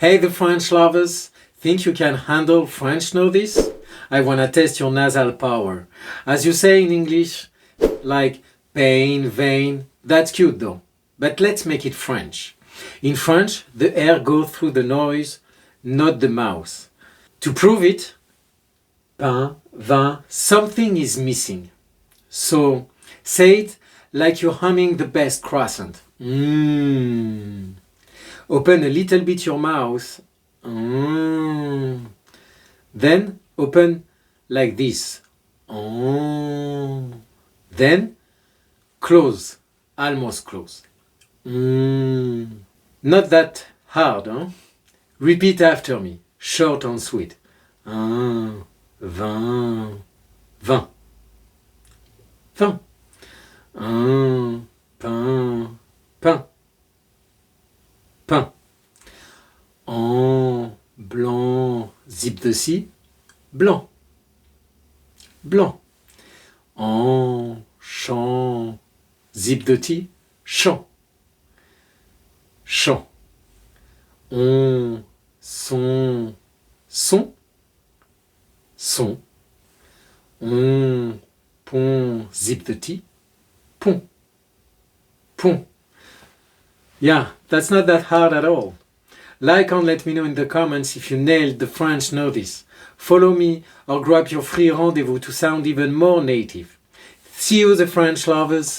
Hey the French lovers, think you can handle French know this? I wanna test your nasal power. As you say in English, like pain, vein, that's cute though. But let's make it French. In French, the air goes through the nose, not the mouth. To prove it, pain, vin, something is missing. So say it like you're humming the best croissant. Open a little bit your mouth. Then open like this. Then close, almost close. Not that hard, huh? Repeat after me, short and sweet. Vin, vin, vin. Pain, pain, pain. En blanc, zip the C, blanc, blanc. En chant, zip the T, chant, chant. On, son, son, son. On, pont, zip the T, pont, pont. Yeah, that's not that hard at all. Like and let me know in the comments if you nailed the French know this. Follow me or grab your free rendezvous to sound even more native. See you the French lovers!